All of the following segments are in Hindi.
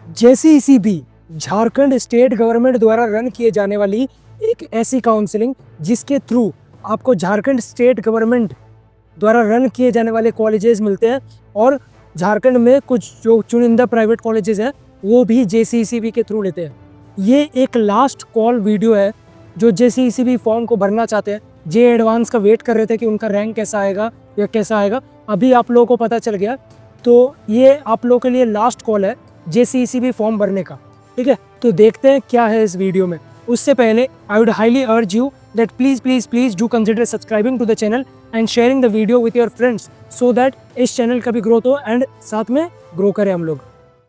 जेसीसीबी झारखंड स्टेट गवर्नमेंट द्वारा रन किए जाने वाली एक ऐसी काउंसलिंग जिसके थ्रू आपको झारखंड स्टेट गवर्नमेंट द्वारा रन किए जाने वाले कॉलेजेस मिलते हैं और झारखंड में कुछ जो चुनिंदा प्राइवेट कॉलेजेस हैं वो भी जेसीसीबी के थ्रू लेते हैं। ये एक लास्ट कॉल वीडियो है। जो जेसीसीबी फॉर्म को भरना चाहते हैं, जे एडवांस का वेट कर रहे थे कि उनका रैंक कैसा आएगा या कैसा आएगा, अभी आप लोगों को पता चल गया। तो ये आप लोगों के लिए लास्ट कॉल है जेसीसीबी फॉर्म भरने का, ठीक है। तो देखते हैं क्या है इस वीडियो में। उससे पहले I would highly urge you that please do consider subscribing to the channel and sharing the video with your friends so that इस चैनल का भी ग्रोथ हो एंड साथ में ग्रो करें हम लोग।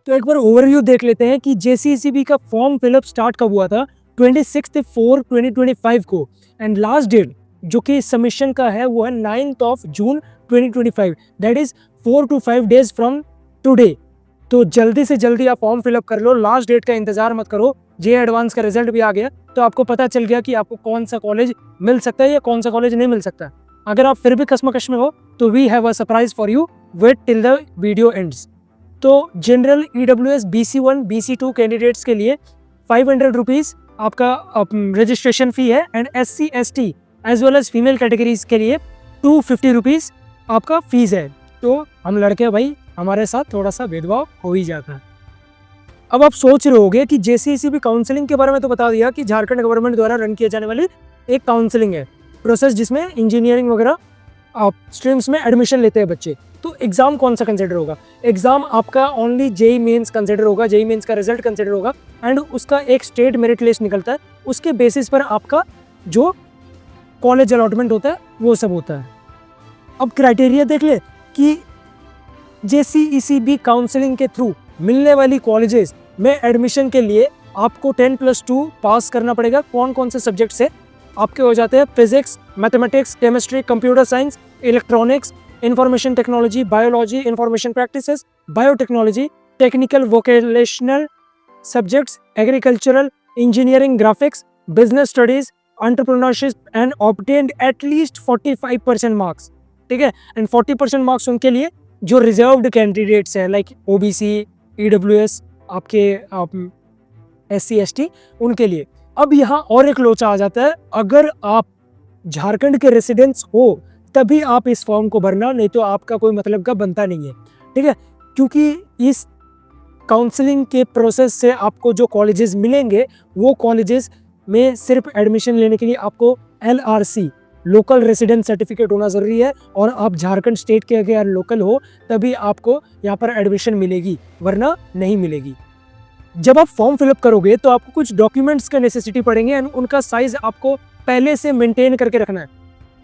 तो एक बार ओवरव्यू देख लेते हैं कि जेसीसीबी का फॉर्म फिलअप स्टार्ट कब हुआ था। 26/4/2025 को एंड लास्ट डेट जो कि सबमिशन का है वो है 9 जून 2025, that is 4 to 5 days from today. तो जल्दी से जल्दी आप फॉर्म फिलअप कर लो, लास्ट डेट का इंतजार मत करो। जे एडवांस का रिजल्ट भी आ गया तो आपको पता चल गया कि आपको कौन सा कॉलेज मिल सकता है या कौन सा कॉलेज नहीं मिल सकता। अगर आप फिर भी कश्मकश में हो तो we have a surprise for you, wait till the video ends. तो general EWS BC1 BC2 candidates के लिए 500 रुपीज़ आपका रजिस्ट्रेशन फ़ी है and SC ST as well as female categories के लिए 250 रुपीज़ आपका फीस है। तो हम लड़के भाई हमारे साथ थोड़ा सा भेदभाव हो ही जाता है। अब आप सोच रहे होंगे कि जेसीसीबी काउंसलिंग के बारे में तो बता दिया कि झारखंड गवर्नमेंट द्वारा रन किए जाने वाली एक काउंसलिंग है प्रोसेस जिसमें इंजीनियरिंग वगैरह स्ट्रीम्स में एडमिशन लेते हैं बच्चे। तो एग्जाम कौन सा कंसिडर होगा? एग्जाम आपका ओनली जेई मेंस कंसिडर होगा, जेई मेंस का रिजल्ट कंसिडर होगा एंड उसका एक स्टेट मेरिट लिस्ट निकलता है। उसके बेसिस पर आपका जो कॉलेज अलॉटमेंट होता है वो सब होता है। अब क्राइटेरिया देख ले कि जेसीईसीबी काउंसलिंग के थ्रू मिलने वाली कॉलेजेस में एडमिशन के लिए आपको 10+2 पास करना पड़ेगा। कौन कौन से सब्जेक्ट से आपके हो जाते हैं? Physics, mathematics, chemistry, computer science, electronics, information technology, biology, information practices, biotechnology, technical vocational subjects, agricultural, engineering, graphics, business studies, entrepreneurship and obtained at least 45% marks, ठीक है। एंड 40% मार्क्स उनके लिए जो रिजर्व्ड कैंडिडेट्स हैं लाइक OBC, EWS, आपके SC ST उनके लिए। अब यहाँ और एक लोचा आ जाता है, अगर आप झारखंड के रेसिडेंट्स हो तभी आप इस फॉर्म को भरना, नहीं तो आपका कोई मतलब का बनता नहीं है, ठीक है। क्योंकि इस काउंसलिंग के प्रोसेस से आपको जो कॉलेजेस मिलेंगे वो कॉलेजेस में सिर्फ एडमिशन लेने के लिए आपको LRC लोकल रेसिडेंट सर्टिफिकेट होना ज़रूरी है और आप झारखंड स्टेट के अगर लोकल हो तभी आपको यहाँ पर एडमिशन मिलेगी, वरना नहीं मिलेगी। जब आप फॉर्म फिलअप करोगे तो आपको कुछ डॉक्यूमेंट्स का नेसेसिटी पड़ेंगे एंड उनका साइज़ आपको पहले से मेंटेन करके रखना है।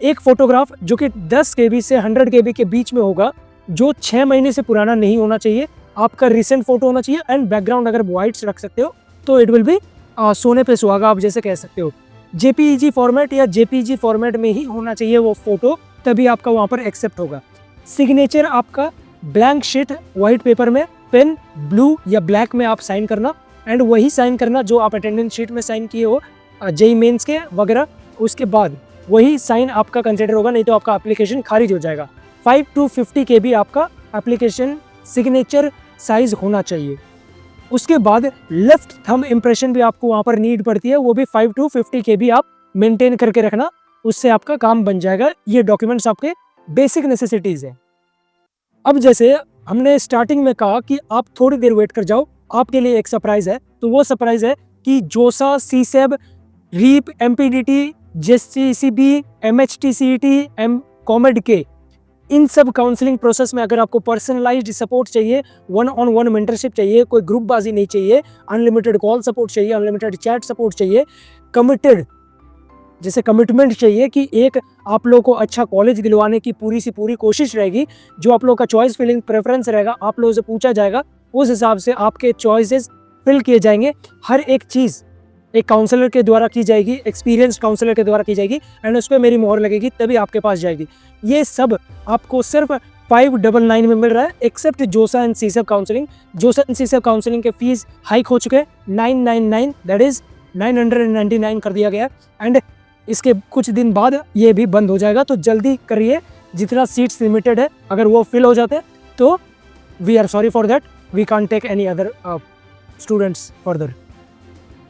एक फ़ोटोग्राफ जो कि 10 KB से 100 KB के बीच में होगा, जो 6 महीने से पुराना नहीं होना चाहिए, आपका रिसेंट फोटो होना चाहिए एंड बैकग्राउंड अगर वाइट्स रख सकते हो तो इट विल बी सोने पे सुहागा, आप जैसे कह सकते हो। JPEG फॉर्मेट या JPG फॉर्मेट में ही होना चाहिए वो फोटो, तभी आपका वहाँ पर एक्सेप्ट होगा। सिग्नेचर आपका ब्लैंक शीट वाइट पेपर में पेन ब्लू या ब्लैक में आप साइन करना एंड वही साइन करना जो आप अटेंडेंस शीट में साइन किए हो जेई मेंस के वगैरह, उसके बाद वही साइन आपका कंसिडर होगा, नहीं तो आपका एप्लीकेशन खारिज हो जाएगा। 5 to 50 KB आपका एप्लीकेशन सिग्नेचर साइज होना चाहिए। उसके बाद लेफ्ट थंब इम्प्रेशन भी आपको वहाँ पर नीड पड़ती है, वो भी 5 to 50 KB आप मेंटेन करके रखना, उससे आपका काम बन जाएगा। ये डॉक्यूमेंट्स आपके बेसिक नेसेसिटीज़ हैं। अब जैसे हमने स्टार्टिंग में कहा कि आप थोड़ी देर वेट कर जाओ, आपके लिए एक सरप्राइज है। तो वो सरप्राइज है कि JoSAA, CSEB, REAP, MPDT, JCCB, MHTCET, COMEDK, इन सब काउंसलिंग प्रोसेस में अगर आपको पर्सनलाइज्ड सपोर्ट चाहिए, 1-on-1 मेंटरशिप चाहिए, कोई ग्रुप बाजी नहीं चाहिए, अनलिमिटेड कॉल सपोर्ट चाहिए, अनलिमिटेड चैट सपोर्ट चाहिए, कमिटेड जैसे कमिटमेंट चाहिए कि एक आप लोगों को अच्छा कॉलेज दिलवाने की पूरी सी पूरी कोशिश रहेगी, जो आप लोगों का चॉइस फिलिंग प्रेफरेंस रहेगा आप लोगों से पूछा जाएगा, उस हिसाब से आपके चॉइसेस फिल किए जाएंगे। हर एक चीज़ एक काउंसलर के द्वारा की जाएगी, एक्सपीरियंस काउंसलर के द्वारा की जाएगी एंड उस पर मेरी मोहर लगेगी तभी आपके पास जाएगी। ये सब आपको सिर्फ 599 में मिल रहा है, एक्सेप्ट जोसा एंड CSEB काउंसलिंग। जोसा एंड CSEB काउंसलिंग के फीस हाइक हो चुके हैं, 999 दैट इज 999 कर दिया गया एंड इसके कुछ दिन बाद ये भी बंद हो जाएगा। तो जल्दी करिए, जितना सीट्स लिमिटेड है अगर वो फिल हो जाते हैं तो we are sorry for that, we can't take any other students further,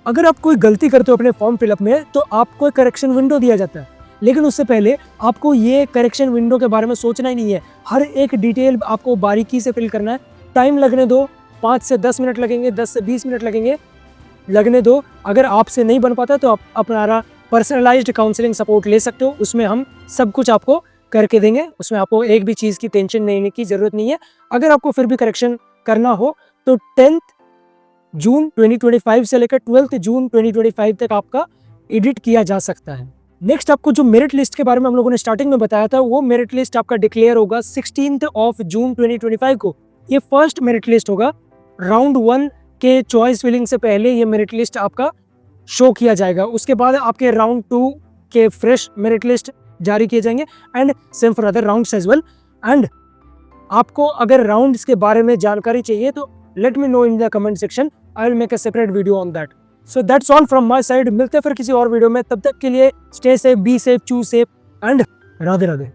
अगर आप कोई गलती करते हो अपने फॉर्म फिलअप में तो आपको एक करेक्शन विंडो दिया जाता है, लेकिन उससे पहले आपको ये करेक्शन विंडो के बारे में सोचना ही नहीं है। हर एक डिटेल आपको बारीकी से फिल करना है। टाइम लगने दो, 5 से 10 मिनट लगेंगे, 10 से 20 मिनट लगेंगे, लगने दो। अगर आपसे नहीं बन पाता तो आप अपना पर्सनलाइज्ड काउंसलिंग सपोर्ट ले सकते हो, उसमें हम सब कुछ आपको करके देंगे। उसमें आपको एक भी चीज़ की टेंशन लेने की ज़रूरत नहीं है। अगर आपको फिर भी करेक्शन करना हो तो 10 जून 2025 से लेकर 12 जून 2025 तक आपका एडिट किया जा सकता है। नेक्स्ट आपको जो मेरिट लिस्ट के बारे में हम लोगों ने स्टार्टिंग में बताया था, वो मेरिट लिस्ट आपका डिक्लेयर होगा 16 जून 2025 को। ये फर्स्ट मेरिट लिस्ट होगा। राउंड 1 के चॉइस फिलिंग से पहले ये मेरिट लिस्ट आपका शो किया जाएगा। उसके बाद आपके राउंड 2 के फ्रेश मेरिट लिस्ट जारी किए जाएंगे and same for other rounds as well. And आपको अगर राउंड्स के बारे में जानकारी चाहिए तो let me know in the comment section, I will make a separate video on that. So that's all from my side. मिलते हैं फिर किसी और वीडियो में, तब तक के लिए stay safe, be safe, choose safe and Radhe Radhe.